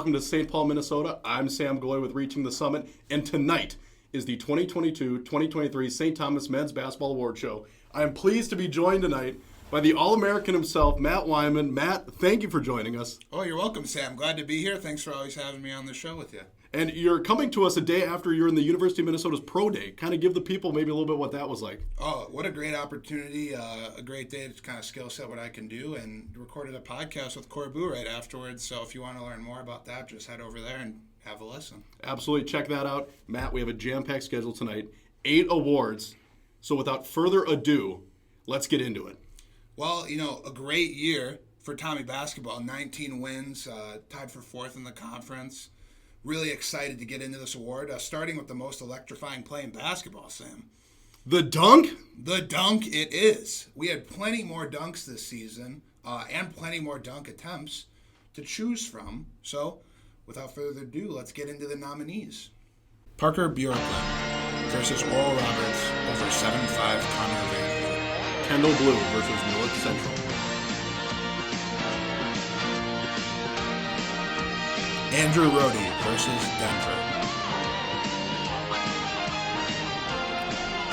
welcome to St. Paul, Minnesota. I'm Sam Goaley with Reaching the Summit, and tonight is the 2022-2023 St. Thomas Men's Basketball Award Show. I am pleased to be joined tonight by the All-American himself, Matt Weimann. Matt, thank you for joining us. Oh, you're welcome, Sam. Glad to be here. Thanks for always having me on the show with you. And you're coming to us a day after you're in the University of Minnesota's Pro Day. Kind of give the people maybe a little bit what that was like. Oh, what a great opportunity. A great day to kind of skill set what I can do, and recorded a podcast with Corbu right afterwards. So if you want to learn more about that, just head over there and have a listen. Absolutely. Check that out. Matt, we have a jam-packed schedule tonight. 8 awards. So without further ado, let's get into it. Well, a great year for Tommy basketball. 19 wins, tied for 4th in the conference. Really excited to get into this award, starting with the most electrifying play in basketball, Sam. The dunk? The dunk it is. We had plenty more dunks this season and plenty more dunk attempts to choose from. So, without further ado, let's get into the nominees. Parker Bjorklund versus Oral Roberts over 7'5" Connor Vancouver. Kendall Blue versus North Central. Andrew Rohde versus Denver.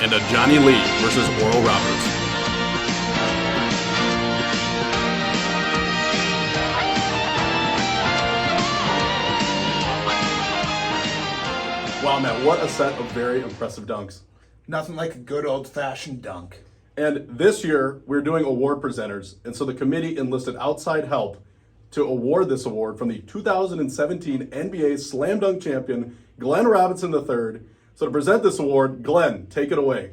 And a Johnny Lee versus Oral Roberts. Wow, Matt, what a set of very impressive dunks. Nothing like a good old-fashioned dunk. And this year, we're doing award presenters, and so the committee enlisted outside help to award this award from the 2017 NBA Slam Dunk champion, Glenn Robinson III. So to present this award, Glenn, take it away.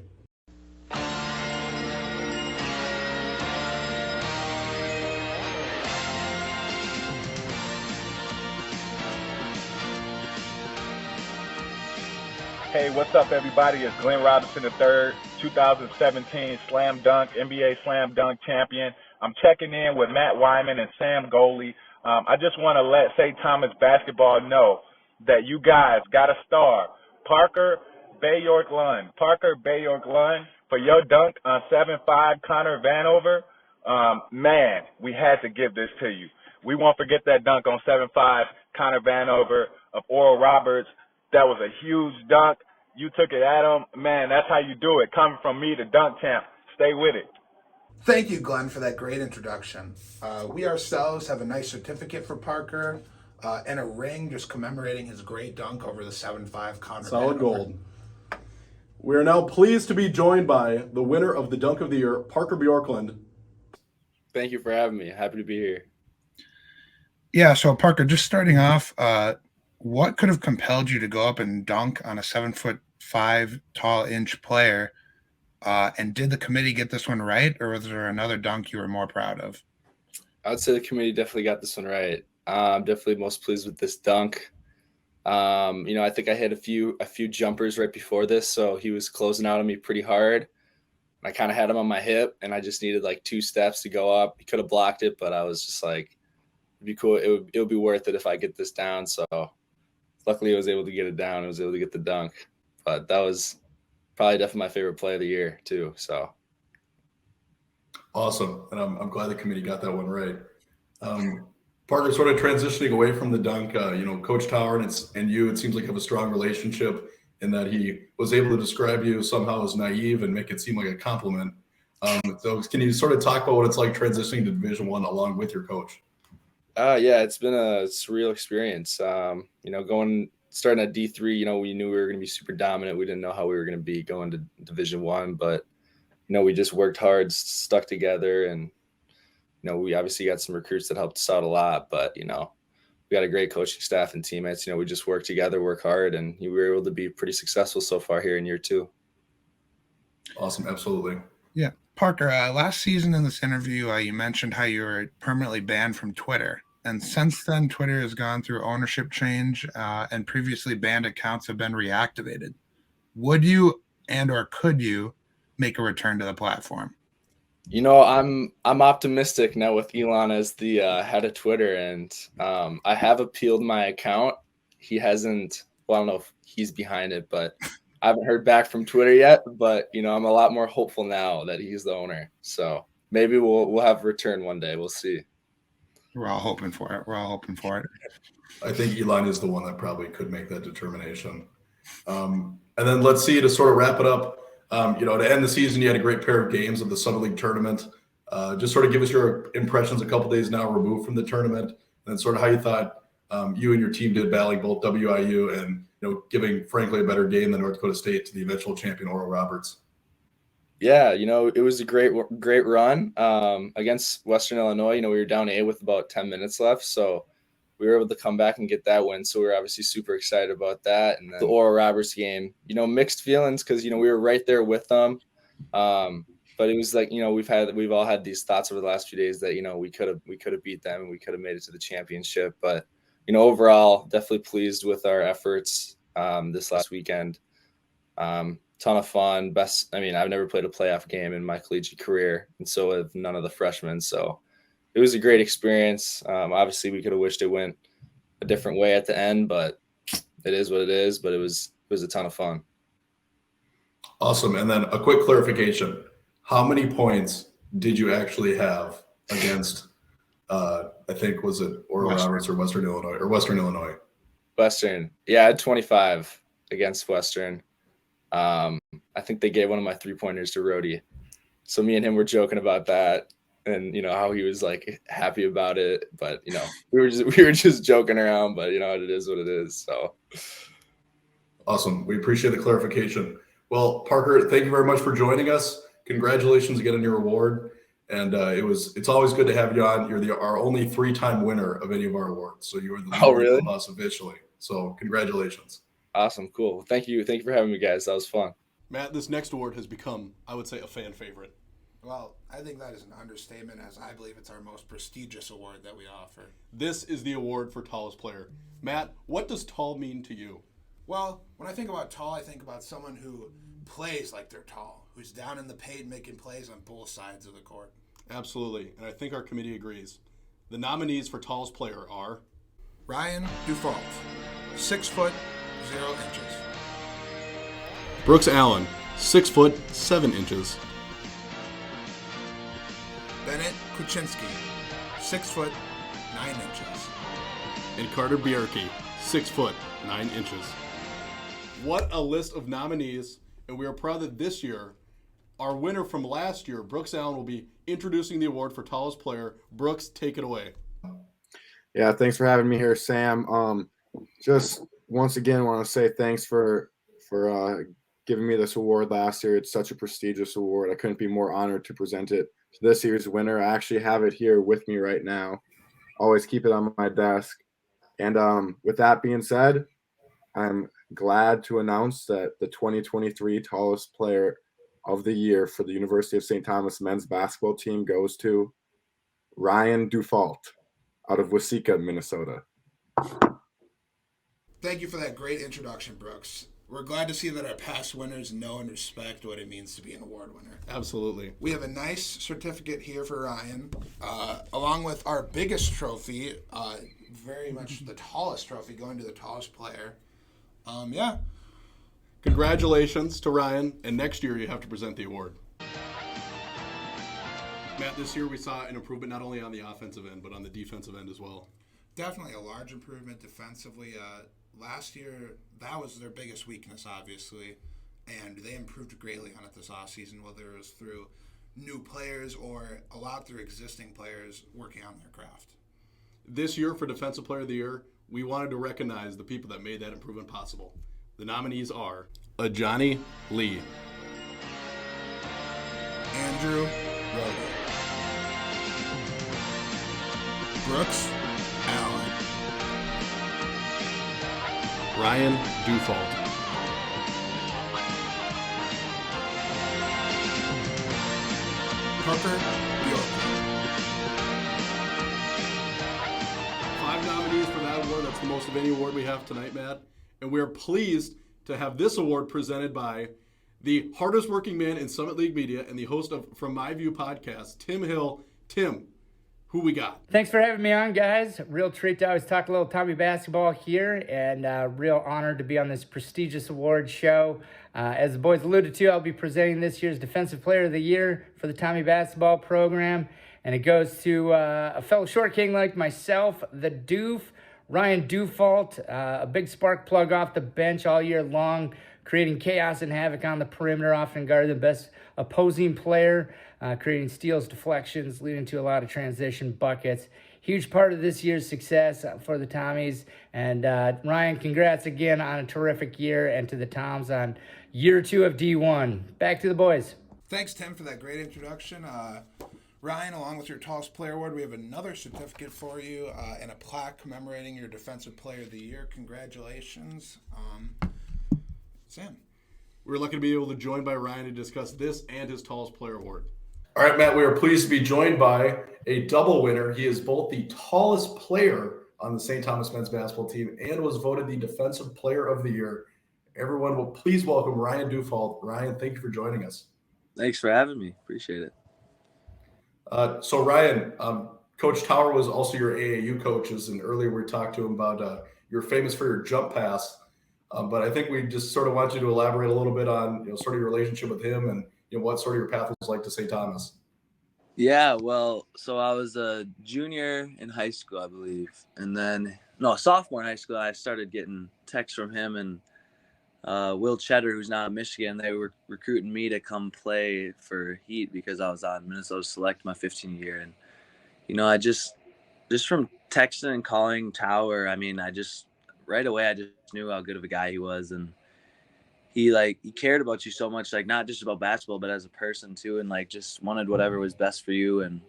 Hey, what's up, everybody? It's Glenn Robinson III, 2017 Slam Dunk, NBA Slam Dunk champion. I'm checking in with Matt Weimann and Sam Goaley. I just want to let St. Thomas basketball know that you guys got a star. Parker Bjorklund. Parker Bjorklund, for your dunk on 7'5" Connor Vanover. Man, we had to give this to you. We won't forget that dunk on 7'5" Connor Vanover of Oral Roberts. That was a huge dunk. You took it at him. Man, that's how you do it. Coming from me, the dunk champ. Stay with it. Thank you, Glenn, for that great introduction. We ourselves have a nice certificate for Parker and a ring just commemorating his great dunk over the 7'5" Connor. Solid gold. We are now pleased to be joined by the winner of the Dunk of the Year, Parker Bjorklund. Thank you for having me. Happy to be here. Yeah, so Parker, just starting off, what could have compelled you to go up and dunk on a 7'5" tall inch player? And did the committee get this one right, or was there another dunk you were more proud of? I would say the committee definitely got this one right. I'm definitely most pleased with this dunk. I think I hit a few jumpers right before this, so he was closing out on me pretty hard. I kind of had him on my hip, and I just needed like 2 steps to go up. He could have blocked it, but I was just like, it'd be cool. It would be worth it if I get this down. So luckily I was able to get it down. I was able to get the dunk, but that was probably definitely my favorite play of the year too. So awesome, and I'm glad the committee got that one right. Parker, sort of transitioning away from the dunk, Coach Tower and you, it seems like you have a strong relationship in that he was able to describe you somehow as naive and make it seem like a compliment. So can you sort of talk about what it's like transitioning to Division I along with your coach? Yeah, it's been a surreal experience. Starting at D3, we knew we were going to be super dominant. We didn't know how we were going to be going to Division I, but, we just worked hard, stuck together, and, we obviously got some recruits that helped us out a lot, but, we got a great coaching staff and teammates. We just work together, work hard, and we were able to be pretty successful so far here in year 2. Awesome. Absolutely. Yeah. Parker, last season in this interview, you mentioned how you were permanently banned from Twitter. And since then, Twitter has gone through ownership change and previously banned accounts have been reactivated. Would you or could you make a return to the platform? I'm optimistic now with Elon as the head of Twitter, and I have appealed my account. He hasn't, I don't know if he's behind it, but I haven't heard back from Twitter yet. But, I'm a lot more hopeful now that he's the owner. So maybe we'll have a return one day. We'll see. We're all hoping for it. I think Elon is the one that probably could make that determination. And then let's see, to sort of wrap it up, to end the season, you had a great pair of games of the Summer League tournament. Just sort of give us your impressions a couple days now removed from the tournament, and then sort of how you thought you and your team did battling both WIU and giving frankly a better game than North Dakota State to the eventual champion Oral Roberts. Yeah, it was a great run against Western Illinois. We were down 8 with about 10 minutes left, so we were able to come back and get that win. So we were obviously super excited about that. And then the Oral Roberts game, mixed feelings because we were right there with them. But it was like, we've all had these thoughts over the last few days that we could have beat them and we could have made it to the championship. But overall, definitely pleased with our efforts this last weekend. Ton of fun. I've never played a playoff game in my collegiate career, and so have none of the freshmen. So it was a great experience. Obviously, we could have wished it went a different way at the end, but it is what it is. But it was a ton of fun. Awesome. And then a quick clarification: how many points did you actually have against? I think was it Oral Roberts or Western Illinois? Western. Yeah, I had 25 against Western. I think they gave one of my 3-pointers to Rhodey. So me and him were joking about that and, how he was like happy about it. But, we were just joking around, but it is what it is. So. Awesome. We appreciate the clarification. Well, Parker, thank you very much for joining us. Congratulations again on your award. And it's always good to have you on. You're our only 3-time winner of any of our awards. So you are the leader of us officially. So congratulations. Awesome. Cool. Thank you. Thank you for having me, guys. That was fun. Matt, this next award has become, I would say, a fan favorite. Well, I think that is an understatement, as I believe it's our most prestigious award that we offer. This is the award for tallest player. Matt, what does tall mean to you? Well, when I think about tall, I think about someone who plays like they're tall, who's down in the paint making plays on both sides of the court. Absolutely, and I think our committee agrees. The nominees for tallest player are Ryan Dufault, 6 foot, 0 inches. Brooks Allen, 6 foot, 7 inches. Bennett Kuczynski, 6 foot, 9 inches. And Carter Bierke, 6 foot, 9 inches. What a list of nominees, and we are proud that this year, our winner from last year, Brooks Allen, will be introducing the award for tallest player. Brooks, take it away. Yeah, thanks for having me here, Sam. Just once again, want to say thanks for giving me this award last year. It's such a prestigious award. I couldn't be more honored to present it to this year's winner. I actually have it here with me right now. Always keep it on my desk. And with that being said, I'm glad to announce that the 2023 tallest player of the year for the University of St. Thomas men's basketball team goes to Ryan Dufault out of Waseca, Minnesota. Thank you for that great introduction, Brooks. We're glad to see that our past winners know and respect what it means to be an award winner. Absolutely. We have a nice certificate here for Ryan, along with our biggest trophy, very much the tallest trophy, going to the tallest player. Yeah. Congratulations to Ryan, and next year you have to present the award. Matt, this year we saw an improvement not only on the offensive end, but on the defensive end as well. Definitely a large improvement defensively. Last year, that was their biggest weakness, obviously, and they improved greatly on it this offseason, whether it was through new players or a lot through existing players working on their craft. This year for Defensive Player of the Year, we wanted to recognize the people that made that improvement possible. The nominees are Ajani Lee, Andrew Rogan, Brooks Allen, Ryan Dufault, Parker Bjork. 5 nominees for that award. That's the most of any award we have tonight, Matt. And we're pleased to have this award presented by the hardest working man in Summit League Media and the host of From My View podcast, Tim Hill. Tim, who we got? Thanks for having me on, guys. Real treat to always talk a little Tommy basketball here, and real honored to be on this prestigious award show. As the boys alluded to, I'll be presenting this year's Defensive Player of the Year for the Tommy basketball program, and it goes to a fellow short king like myself, the Doof, Ryan Dufault, a big spark plug off the bench all year long, creating chaos and havoc on the perimeter, often guarded the best opposing player, creating steals, deflections, leading to a lot of transition buckets. Huge part of this year's success for the Tommies. And Ryan, congrats again on a terrific year, and to the Toms on year 2 of D1. Back to the boys. Thanks, Tim, for that great introduction. Ryan, along with your Tallest Player Award, we have another certificate for you and a plaque commemorating your Defensive Player of the Year. Congratulations. Sam. We're lucky to be able to join by Ryan to discuss this and his Tallest Player Award. All right, Matt, we are pleased to be joined by a double winner. He is both the tallest player on the St. Thomas men's basketball team and was voted the Defensive Player of the Year. Everyone will please welcome Ryan Dufault. Ryan, thank you for joining us. Thanks for having me. Appreciate it. So Ryan, Coach Tower was also your AAU coaches, and earlier we talked to him about you're famous for your jump pass, but I think we just sort of want you to elaborate a little bit on sort of your relationship with him and what sort of your path was like to St. Thomas. Yeah, well, so I was a junior in high school, I believe, and then sophomore in high school. I started getting texts from him and Will Cheddar, who's now in Michigan. They were recruiting me to come play for Heat because I was on Minnesota Select my 15th year. And, I just from texting and calling Tower, right away, I just knew how good of a guy he was. And he cared about you so much, not just about basketball, but as a person too. And just wanted whatever was best for you. And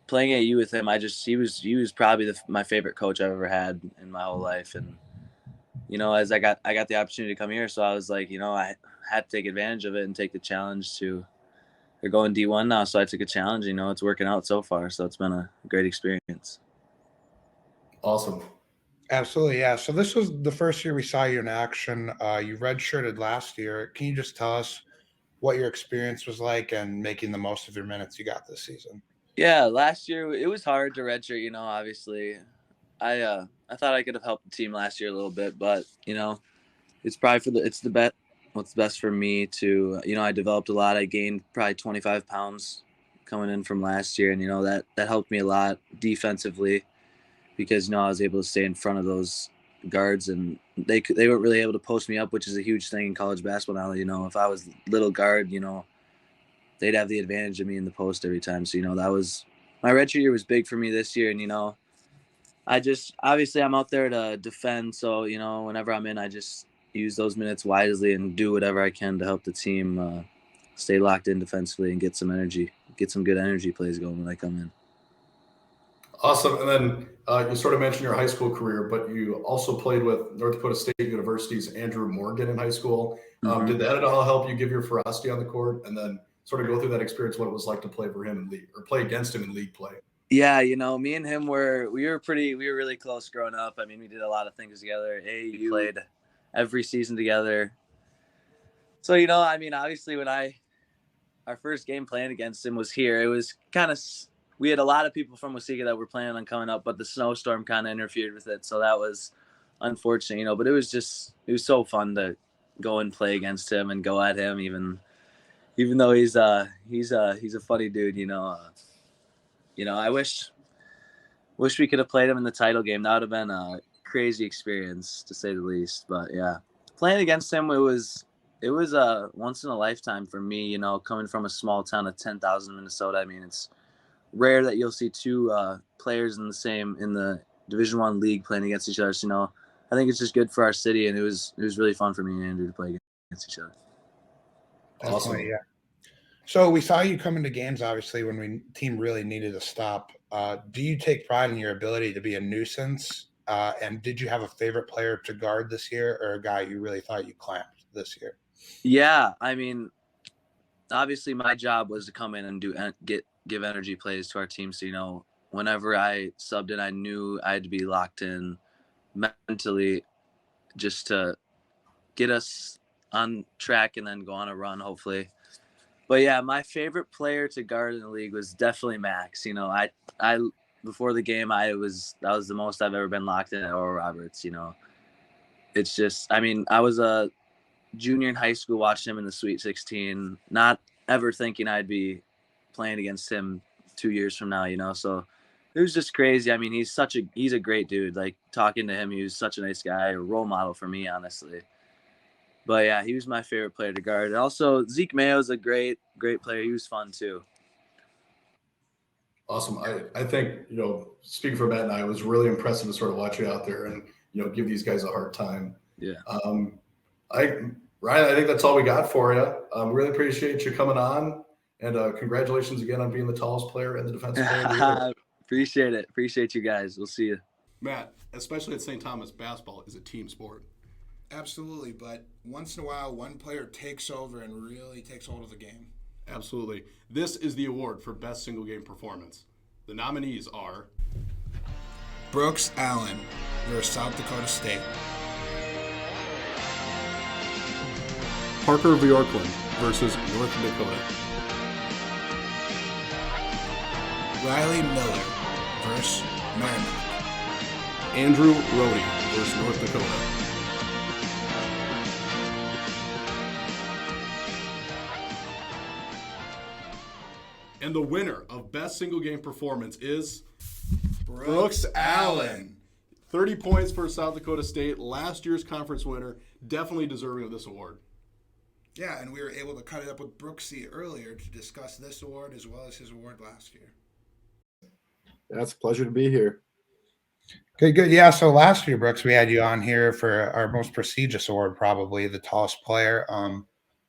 playing AAU with him, he was probably my favorite coach I've ever had in my whole life. And, as I got the opportunity to come here. So I was I had to take advantage of it and take the challenge they're going D1 now. So I took a challenge, it's working out so far. So it's been a great experience. Awesome. Absolutely, yeah. So this was the first year we saw you in action. You redshirted last year. Can you just tell us what your experience was like and making the most of your minutes you got this season? Yeah, last year it was hard to redshirt, obviously. I thought I could have helped the team last year a little bit, but it's probably what's best for me to I developed a lot. I gained probably 25 pounds coming in from last year, and that helped me a lot defensively because I was able to stay in front of those guards, and they weren't really able to post me up, which is a huge thing in college basketball now. If I was little guard, they'd have the advantage of me in the post every time. So that was my redshirt year was big for me this year, and obviously I'm out there to defend. So, whenever I'm in, I just use those minutes wisely and do whatever I can to help the team stay locked in defensively and get some good energy plays going when I come in. Awesome. And then you sort of mentioned your high school career, but you also played with North Dakota State University's Andrew Morgan in high school. Did that at all help you give your ferocity on the court and then sort of go through that experience, what it was like to play for him in league or play against him in league play? Yeah, me and him we were really close growing up. We did a lot of things together. We played every season together. So, obviously when our first game playing against him was here, it was we had a lot of people from Waseca that were planning on coming up, but the snowstorm kind of interfered with it. So that was unfortunate, but it was so fun to go and play against him and go at him, even though he's a funny dude, I wish we could have played him in the title game. That would have been a crazy experience to say the least. But yeah, playing against him, it was a once in a lifetime for me, coming from a small town of 10,000 Minnesota. It's rare that you'll see two players in the Division I league playing against each other. So, I think it's just good for our city, and it was really fun for me and Andrew to play against each other. Awesome. Yeah. So we saw you come into games, obviously, when team really needed a stop. Do you take pride in your ability to be a nuisance? And did you have a favorite player to guard this year, or a guy you really thought you clamped this year? Yeah, obviously my job was to come in and give energy plays to our team. So, whenever I subbed in, I knew I had to be locked in mentally just to get us on track and then go on a run, hopefully. But yeah, my favorite player to guard in the league was definitely Max. I before the game, that was the most I've ever been locked in at Oral Roberts. It's just, I was a junior in high school, watching him in the Sweet 16, not ever thinking I'd be playing against him 2 years from now, So it was just crazy. I mean, he's a great dude. Like, talking to him, he was such a nice guy, a role model for me, honestly. But yeah, he was my favorite player to guard. And also, Zeke Mayo's a great player. He was fun too. Awesome. I think, speaking for Matt and I, it was really impressive to sort of watch you out there and, give these guys a hard time. Yeah. Ryan, I think that's all we got for you. Really appreciate you coming on, and congratulations again on being the tallest player and the defensive player of the year. Appreciate it. Appreciate you guys. We'll see you. Matt, especially at St. Thomas, basketball is a team sport. Absolutely, but once in a while, one player takes over and really takes hold of the game. Absolutely. This is the award for Best Single Game Performance. The nominees are Brooks Allen versus South Dakota State. Parker Bjorklund versus North Dakota. Riley Miller versus Merrimack. Andrew Rohde versus North Dakota. And the winner of Best Single Game Performance is Brooks Allen. 30 points for South Dakota State, last year's conference winner, definitely deserving of this award. Yeah, and we were able to cut it up with Brooksy earlier to discuss this award as well as his award last year. Yeah, it's a pleasure to be here. Good. Yeah, so last year, Brooks, we had you on here for our most prestigious award, probably the tallest player.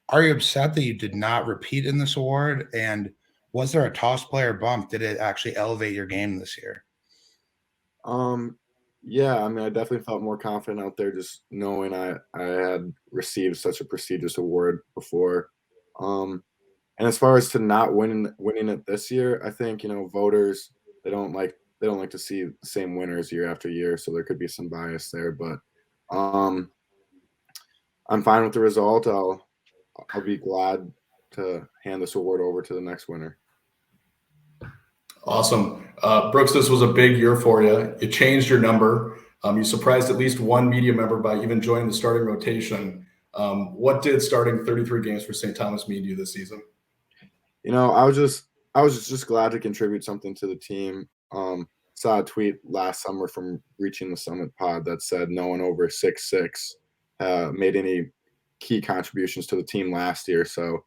Are you upset that you did not repeat in this award? And was there a tallest player bump? Did it actually elevate your game this year? Yeah, I mean, I definitely felt more confident out there just knowing I had received such a prestigious award before. And as far as to not winning it this year, I think, voters, they don't like to see the same winners year after year, so there could be some bias there, but I'm fine with the result. I'll be glad to hand this award over to the next winner. Awesome. Brooks, this was a big year for you. You changed your number. You surprised at least one media member by even joining the starting rotation. What did starting 33 games for St. Thomas mean to you this season? I was just glad to contribute something to the team. Saw a tweet last summer from Reaching the Summit pod that said no one over 6'6" made any key contributions to the team last year. So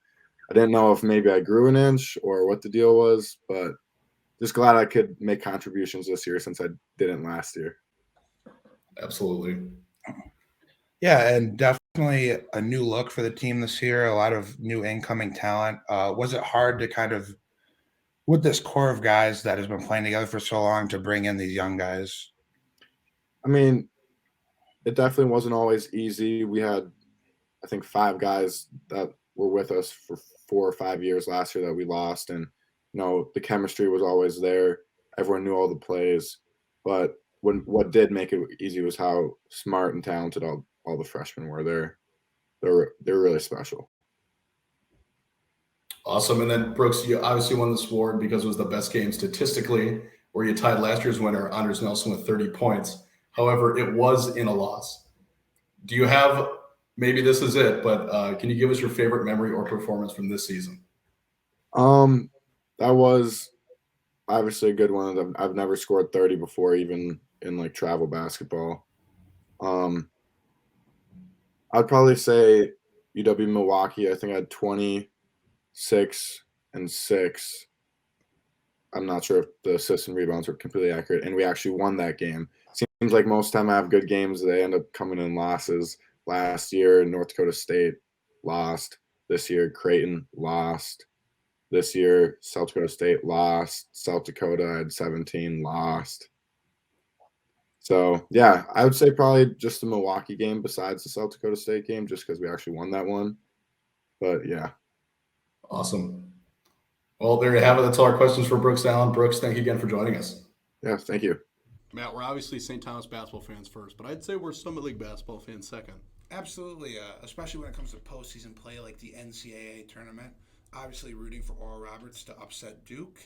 I didn't know if maybe I grew an inch or what the deal was, but just glad I could make contributions this year since I didn't last year. Absolutely. Yeah, and definitely a new look for the team this year, a lot of new incoming talent. Was it hard to kind of, with this core of guys that has been playing together for so long, to bring in these young guys? I mean, it definitely wasn't always easy. We had, I think, 5 guys that were with us for 4 or 5 years last year that we lost, and the chemistry was always there. Everyone knew all the plays, but what did make it easy was how smart and talented all the freshmen were. They're really special. Awesome. And then Brooks, you obviously won this award because it was the best game statistically, where you tied last year's winner, Anders Nelson, with 30 points. However, it was in a loss. Do you have, maybe this is it, but can you give us your favorite memory or performance from this season? That was obviously a good one. I've never scored 30 before, even in like travel basketball. I'd probably say UW Milwaukee. I think I had 26 and 6. I'm not sure if the assists and rebounds were completely accurate, and we actually won that game. Seems like most time I have good games, they end up coming in losses. Last year, North Dakota State lost. This year, Creighton lost. This year, South Dakota State lost. South Dakota had 17, lost. So, yeah, I would say probably just the Milwaukee game besides the South Dakota State game, just because we actually won that one. But, yeah. Awesome. Well, there you have it. That's all our questions for Brooks Allen. Brooks, thank you again for joining us. Yeah, thank you. Matt, we're obviously St. Thomas basketball fans first, but I'd say we're Summit League basketball fans second. Absolutely, especially when it comes to postseason play like the NCAA tournament. Obviously rooting for Oral Roberts to upset Duke.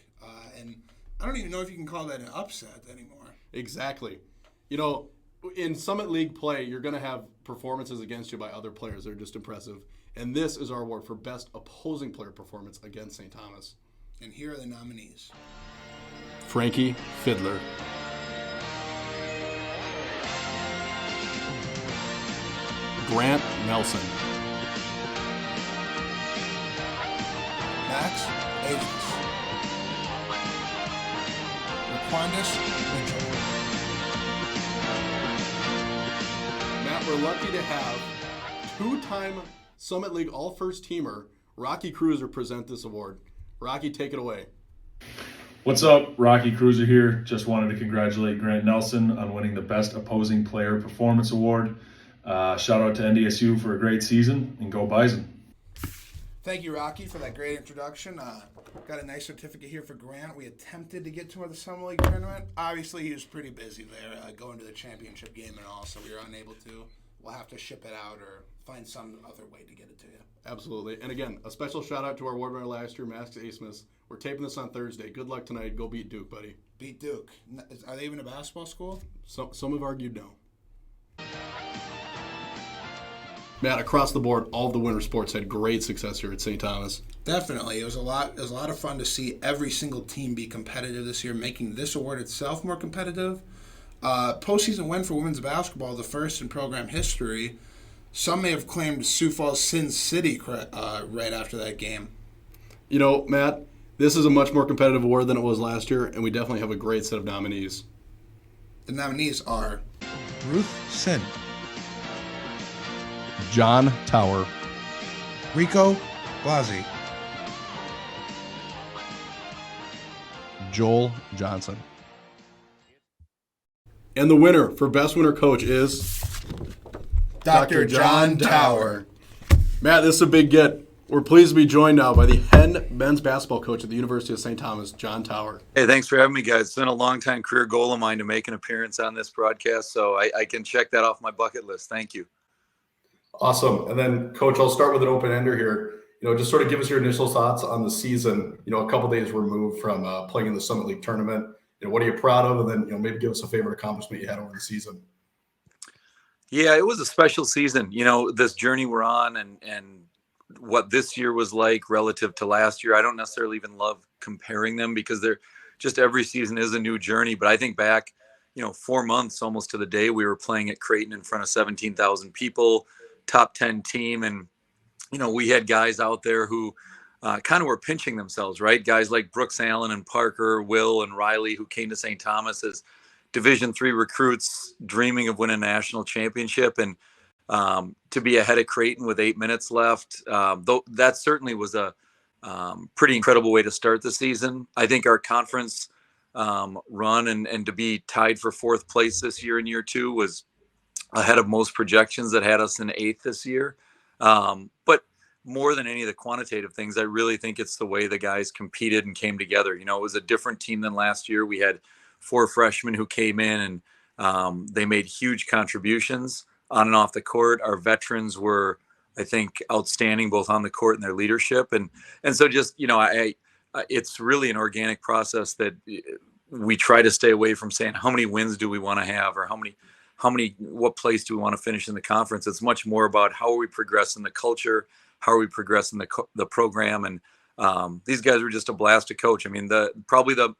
And I don't even know if you can call that an upset anymore. Exactly. In Summit League play, you're going to have performances against you by other players that are just impressive. And this is our award for best opposing player performance against St. Thomas. And here are the nominees. Frankie Fiddler. Grant Nelson. Max Ages. Raquandis Mitchell. Matt, we're lucky to have two-time Summit League All-First Teamer Rocky Cruiser present this award. Rocky, take it away. What's up? Rocky Cruiser here. Just wanted to congratulate Grant Nelson on winning the Best Opposing Player Performance Award. Shout out to NDSU for a great season, and go Bison. Thank you, Rocky, for that great introduction. Got a nice certificate here for Grant. We attempted to get to the Summer League tournament. Obviously, he was pretty busy there, going to the championship game and all, so we were unable to. We'll have to ship it out or find some other way to get it to you. Absolutely. And again, a special shout out to our award winner last year, Max Asmus. We're taping this on Thursday. Good luck tonight. Go beat Duke, buddy. Beat Duke. Are they even a basketball school? Some have argued no. Matt, across the board, all of the winter sports had great success here at St. Thomas. Definitely. It was a lot of fun to see every single team be competitive this year, making this award itself more competitive. Postseason win for women's basketball, the first in program history. Some may have claimed Sioux Falls Sin City right after that game. You know, Matt, this is a much more competitive award than it was last year, and we definitely have a great set of nominees. The nominees are Ruth Sin, John Tower, Rico Blasi, Joel Johnson. And the winner for Best Winter Coach is Dr. John Tower. Matt, this is a big get. We're pleased to be joined now by the head men's basketball coach at the University of St. Thomas, John Tower. Hey, thanks for having me, guys. It's been a long-time career goal of mine to make an appearance on this broadcast, so I can check that off my bucket list. Thank you. Awesome. And then, Coach, I'll start with an open-ender here. Just sort of give us your initial thoughts on the season. A couple days removed from playing in the Summit League tournament. What are you proud of? And then, maybe give us a favorite accomplishment you had over the season. Yeah, it was a special season. This journey we're on and what this year was like relative to last year. I don't necessarily even love comparing them because they're just every season is a new journey. But I think back, 4 months almost to the day we were playing at Creighton in front of 17,000 people, top 10 team. And, we had guys out there who kind of were pinching themselves, right? Guys like Brooks Allen and Parker, Will and Riley, who came to St. Thomas as Division III recruits dreaming of winning a national championship. And to be ahead of Creighton with 8 minutes left, though that certainly was a pretty incredible way to start the season. I think our conference run and to be tied for 4th place this year in year 2 was ahead of most projections that had us in 8th this year. But more than any of the quantitative things, I really think it's the way the guys competed and came together. It was a different team than last year. We had 4 freshmen who came in and they made huge contributions on and off the court. Our veterans were, I think, outstanding both on the court and their leadership. And so just, it's really an organic process that we try to stay away from saying how many wins do we want to have or what place do we want to finish in the conference. It's much more about how are we progressing the culture, how are we progressing the program. And these guys were just a blast to coach. I mean, probably the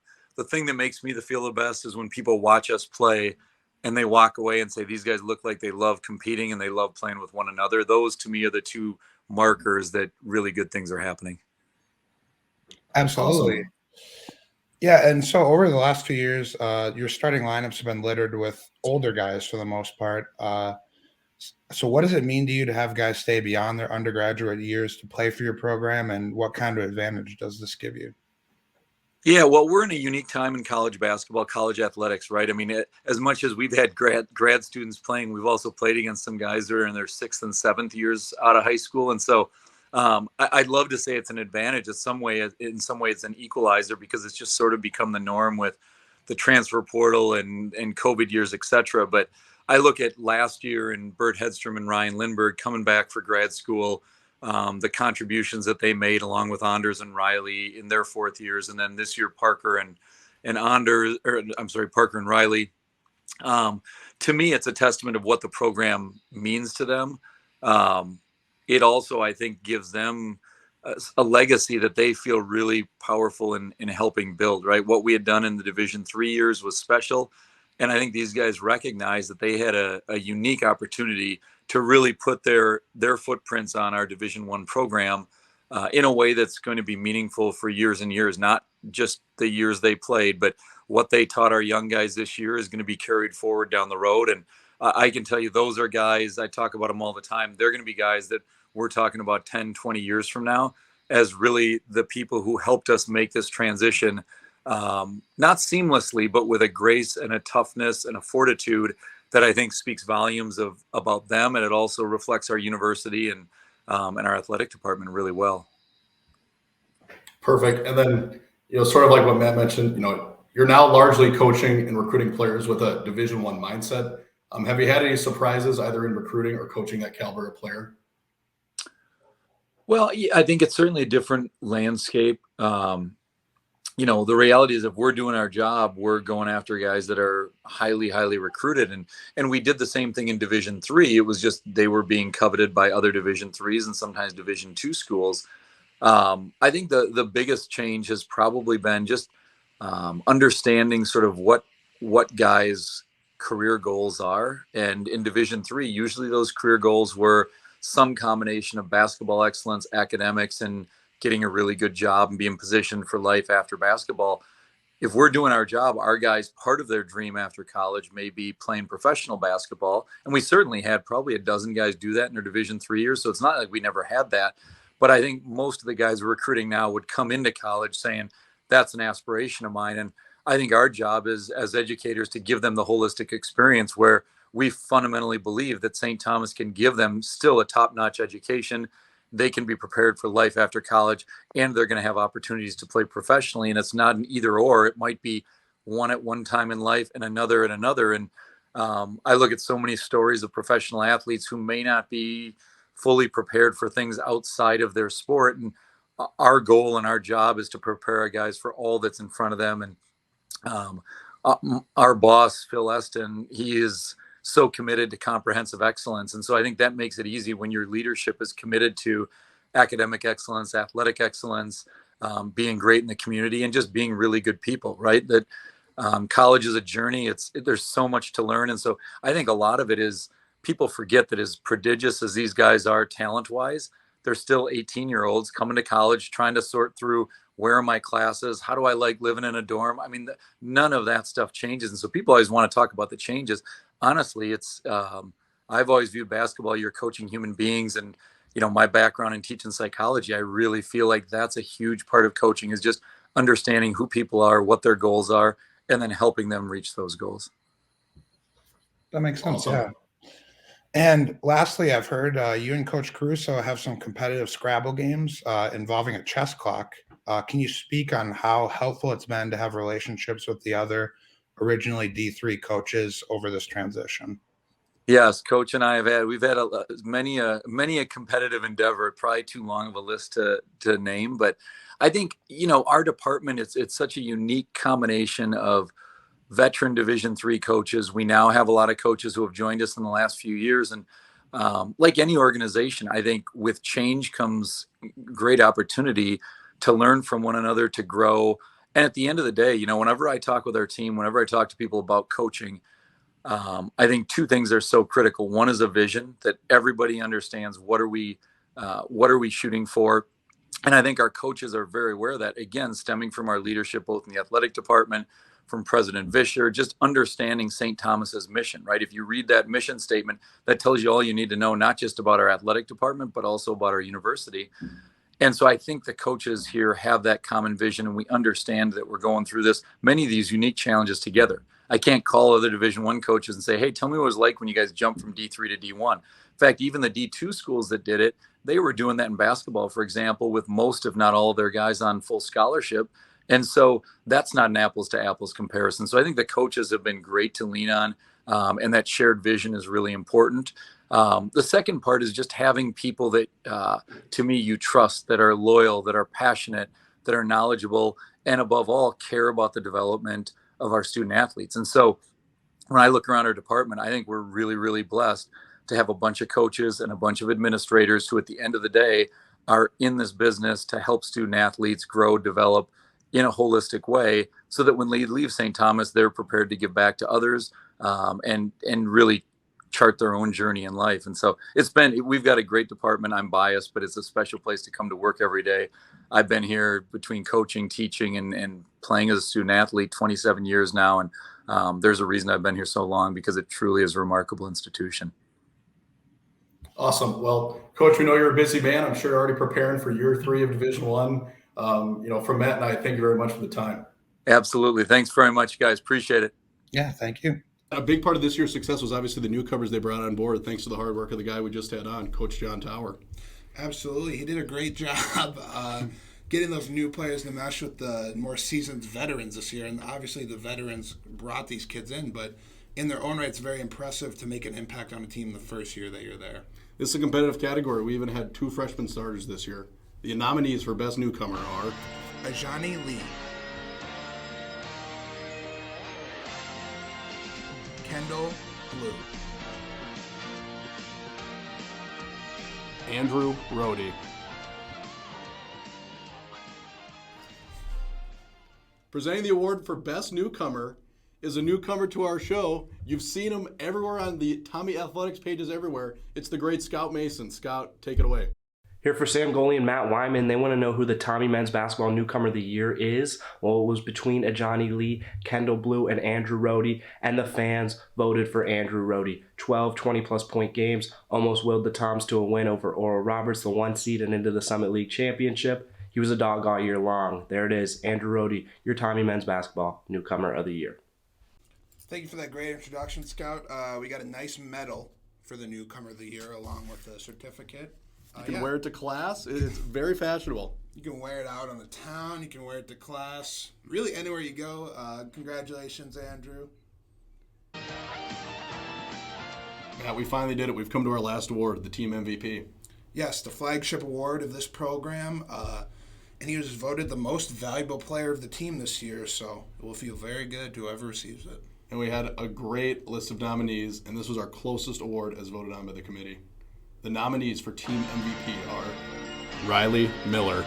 thing that makes me feel the best is when people watch us play and they walk away and say, these guys look like they love competing and they love playing with one another. Those to me are the two markers that really good things are happening. Absolutely. Awesome. Yeah, and so over the last 2 years, your starting lineups have been littered with older guys for the most part. So what does it mean to you to have guys stay beyond their undergraduate years to play for your program, and what kind of advantage does this give you? Yeah, well, we're in a unique time in college basketball, college athletics, right? I mean, as much as we've had grad students playing, we've also played against some guys that are in their 6th and 7th years out of high school. And so I'd love to say it's an advantage. In some way, it's an equalizer because it's just sort of become the norm with the transfer portal and COVID years, et cetera. But I look at last year and Bert Hedstrom and Ryan Lindbergh coming back for grad school, the contributions that they made along with Anders and Riley in their 4th years. And then this year, Parker and Parker and Riley. To me, it's a testament of what the program means to them. It also, I think, gives them a legacy that they feel really powerful in helping build. Right, what we had done in the Division 3 years was special, and I think these guys recognize that they had a unique opportunity to really put their footprints on our Division 1 program in a way that's going to be meaningful for years and years, not just the years they played, but what they taught our young guys this year is going to be carried forward down the road. And I can tell you, those are guys, I talk about them all the time. They're going to be guys that we're talking about 10, 20 years from now as really the people who helped us make this transition, not seamlessly, but with a grace and a toughness and a fortitude that I think speaks volumes about them. And it also reflects our university and our athletic department really well. Perfect. And then, sort of like what Matt mentioned, you're now largely coaching and recruiting players with a Division 1 mindset. Have you had any surprises either in recruiting or coaching that caliber of player? Well, I think it's certainly a different landscape. The reality is if we're doing our job, we're going after guys that are highly, highly recruited. And we did the same thing in Division 3. It was just they were being coveted by other Division 3s and sometimes Division 2 schools. I think the biggest change has probably been just understanding sort of what guys' career goals are. And in Division 3, usually those career goals were some combination of basketball excellence, academics, and getting a really good job and being positioned for life after basketball. If we're doing our job, our guys, part of their dream after college may be playing professional basketball. And we certainly had probably a dozen guys do that in their Division 3 years. So it's not like we never had that. But I think most of the guys we're recruiting now would come into college saying, that's an aspiration of mine. And I think our job is as educators to give them the holistic experience where we fundamentally believe that St. Thomas can give them still a top-notch education. They can be prepared for life after college, and they're going to have opportunities to play professionally. And it's not an either or. It might be one at one time in life and another at another. And I look at so many stories of professional athletes who may not be fully prepared for things outside of their sport. And our goal and our job is to prepare our guys for all that's in front of them. And our boss, Phil Eston, he is so committed to comprehensive excellence. And so I think that makes it easy when your leadership is committed to academic excellence, athletic excellence, being great in the community, and just being really good people, right? That college is a journey. There's so much to learn. And so I think a lot of it is people forget that as prodigious as these guys are talent-wise, they're still 18-year-olds coming to college, trying to sort through where are my classes? How do I like living in a dorm? I mean, none of that stuff changes. And so people always want to talk about the changes. Honestly, I've always viewed basketball, you're coaching human beings. And, my background in teaching psychology, I really feel like that's a huge part of coaching is just understanding who people are, what their goals are, and then helping them reach those goals. That makes sense. Awesome. Yeah. And lastly, I've heard you and Coach Caruso have some competitive Scrabble games involving a chess clock. Can you speak on how helpful it's been to have relationships with the other originally D3 coaches over this transition? Yes, Coach and I we've had many a competitive endeavor. Probably too long of a list to name, but I think our department it's such a unique combination of veteran Division 3 coaches. We now have a lot of coaches who have joined us in the last few years, and like any organization, I think with change comes great opportunity to learn from one another, to grow. And at the end of the day, whenever I talk with our team, whenever I talk to people about coaching, I think two things are so critical. One is a vision that everybody understands. What are we shooting for? And I think our coaches are very aware of that, again, stemming from our leadership, both in the athletic department, from President Vischer, just understanding St. Thomas's mission, right? If you read that mission statement, that tells you all you need to know, not just about our athletic department, but also about our university. And so I think the coaches here have that common vision, and we understand that we're going through many of these unique challenges together. I can't call other Division 1 coaches and say, hey, tell me what it was like when you guys jumped from D3 to D1. In fact, even the D2 schools that did it, they were doing that in basketball, for example, with most, if not all of their guys on full scholarship. And so that's not an apples to apples comparison. So I think the coaches have been great to lean on, and that shared vision is really important. The second part is just having people that, to me, you trust, that are loyal, that are passionate, that are knowledgeable, and above all, care about the development of our student athletes. And so when I look around our department, I think we're really, really blessed to have a bunch of coaches and a bunch of administrators who, at the end of the day, are in this business to help student athletes grow, develop in a holistic way, so that when they leave St. Thomas, they're prepared to give back to others, and really chart their own journey in life. And so we've got a great department. I'm biased, but it's a special place to come to work every day. I've been here between coaching, teaching, and playing as a student athlete 27 years now. And there's a reason I've been here so long, because it truly is a remarkable institution. Awesome. Well, Coach, we know you're a busy man. I'm sure you're already preparing for year 3 of Division One. From Matt and I, thank you very much for the time. Absolutely. Thanks very much, guys. Appreciate it. Yeah, thank you. A big part of this year's success was obviously the newcomers they brought on board, thanks to the hard work of the guy we just had on, Coach John Tower. Absolutely. He did a great job getting those new players to mesh with the more seasoned veterans this year. And obviously the veterans brought these kids in, but in their own right, it's very impressive to make an impact on a team the first year that you're there. This is a competitive category. We even had 2 freshman starters this year. The nominees for Best Newcomer are Ajani Lee, Kendall Blue, Andrew Rohde. Presenting the award for Best Newcomer is a newcomer to our show. You've seen him everywhere on the Tommy Athletics pages everywhere. It's the great Scout Mason. Scout, take it away. Here for Sam Goaley and Matt Weimann. They want to know who the Tommy Men's Basketball Newcomer of the Year is. Well, it was between Ajani Lee, Kendall Blue, and Andrew Rohde, and the fans voted for Andrew Rohde. 12 20-plus point games almost willed the Toms to a win over Oral Roberts, the 1 seed, and into the Summit League Championship. He was a dog all year long. There it is, Andrew Rohde, your Tommy Men's Basketball Newcomer of the Year. Thank you for that great introduction, Scout. We got a nice medal for the Newcomer of the Year along with the certificate. You can wear it to class. It's very fashionable. You can wear it out on the town. You can wear it to class. Really, anywhere you go. Congratulations, Andrew. Yeah, we finally did it. We've come to our last award, the team MVP. Yes, the flagship award of this program. And he was voted the most valuable player of the team this year, so it will feel very good to whoever receives it. And we had a great list of nominees, and this was our closest award as voted on by the committee. The nominees for Team MVP are Riley Miller,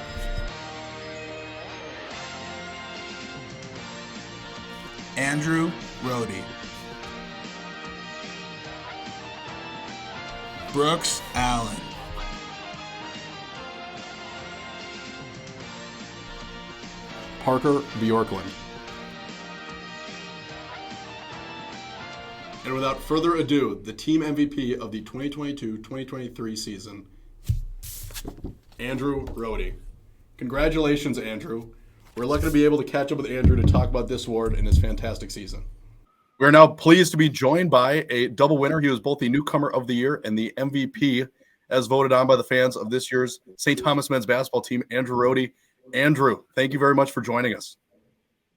Andrew Rohde, Brooks Allen, Parker Bjorklund. And without further ado, the team MVP of the 2022-2023 season, Andrew Rohde. Congratulations, Andrew. We're lucky to be able to catch up with Andrew to talk about this award and his fantastic season. We're now pleased to be joined by a double winner. He was both the Newcomer of the Year and the MVP, as voted on by the fans of this year's St. Thomas men's basketball team, Andrew Rohde. Andrew, thank you very much for joining us.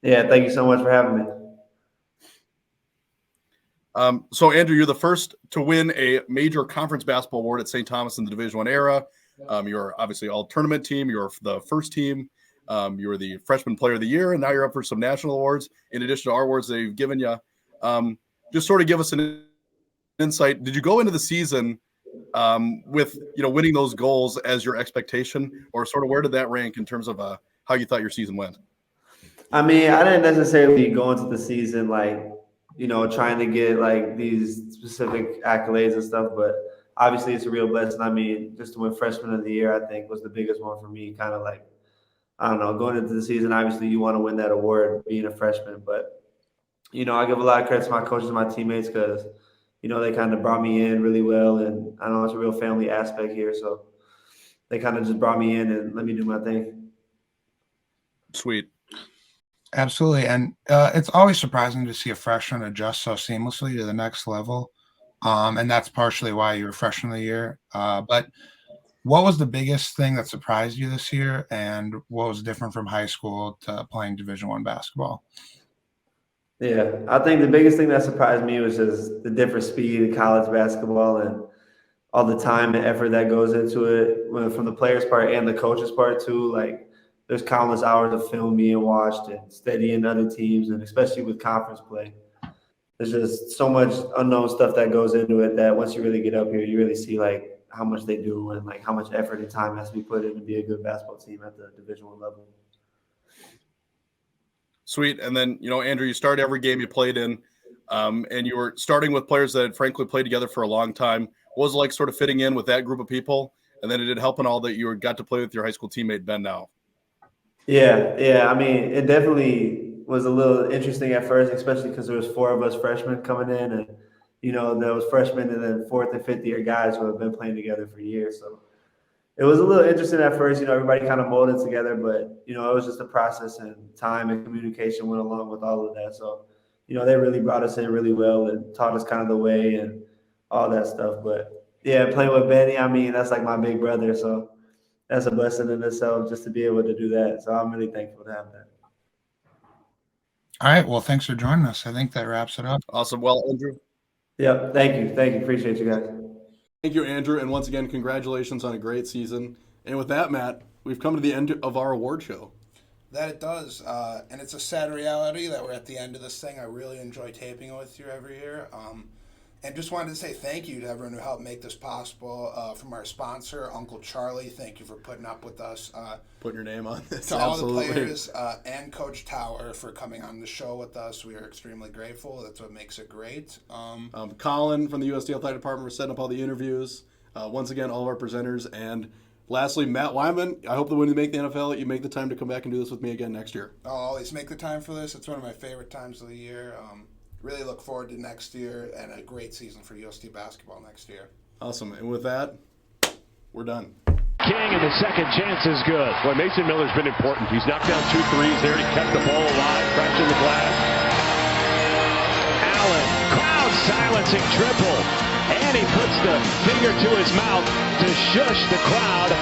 Yeah, thank you so much for having me. So, Andrew, you're the first to win a major conference basketball award at St. Thomas in the Division I era. You're obviously all tournament team. You're the first team. You were the freshman player of the year, and now you're up for some national awards in addition to our awards they've given you. Just sort of give us an insight. Did you go into the season with winning those goals as your expectation, or sort of where did that rank in terms of how you thought your season went? I mean, I didn't necessarily go into the season trying to get like these specific accolades and stuff, but obviously it's a real blessing. I mean, just to win freshman of the year, I think was the biggest one for me. Kind of like, I don't know, going into the season, obviously you want to win that award being a freshman, but I give a lot of credit to my coaches and my teammates because, they kind of brought me in really well, and I know it's a real family aspect here, so they kind of just brought me in and let me do my thing. Sweet. Absolutely. And it's always surprising to see a freshman adjust so seamlessly to the next level. And that's partially why you were freshman of the year. But what was the biggest thing that surprised you this year, and what was different from high school to playing Division I basketball? Yeah, I think the biggest thing that surprised me was just the different speed in college basketball and all the time and effort that goes into it, from the players' part and the coaches' part too. Like, there's countless hours of film being watched and studying other teams, and especially with conference play. There's just so much unknown stuff that goes into it that once you really get up here, you really see like how much they do and like how much effort and time has to be put in to be a good basketball team at the Division I level. Sweet. And then, Andrew, you start every game you played in, and you were starting with players that had frankly played together for a long time. What was it like sort of fitting in with that group of people? And then it did help and all that you got to play with your high school teammate, Ben, now. Yeah. I mean, it definitely was a little interesting at first, especially because there was 4 of us freshmen coming in, and there was freshmen and then 4th and 5th year guys who have been playing together for years. So it was a little interesting at first. Everybody kind of molded together, but it was just a process, and time and communication went along with all of that. So they really brought us in really well and taught us kind of the way and all that stuff. But yeah, playing with Benny, I mean, that's like my big brother. So that's a blessing in itself just to be able to do that. So I'm really thankful to have that. All right. Well, thanks for joining us. I think that wraps it up. Awesome. Well, Andrew. Yeah. Thank you. Appreciate you guys. Thank you, Andrew. And once again, congratulations on a great season. And with that, Matt, we've come to the end of our award show. That it does. And it's a sad reality that we're at the end of this thing. I really enjoy taping it with you every year. And just wanted to say thank you to everyone who helped make this possible. From our sponsor, Uncle Charlie, thank you for putting up with us. Putting your name on this. To all the players and Coach Tower for coming on the show with us. We are extremely grateful. That's what makes it great. Colin from the USD Athletic Department for setting up all the interviews. Once again, all of our presenters. And lastly, Matt Weimann, I hope that when you make the NFL, you make the time to come back and do this with me again next year. I'll always make the time for this. It's one of my favorite times of the year. Really look forward to next year and a great season for USD basketball next year. Awesome. And with that, we're done. King, and the second chance is good. Boy, Mason Miller's been important. He's knocked down 2 threes there. He kept the ball alive, crashing the glass. Allen, crowd silencing triple. And he puts the finger to his mouth to shush the crowd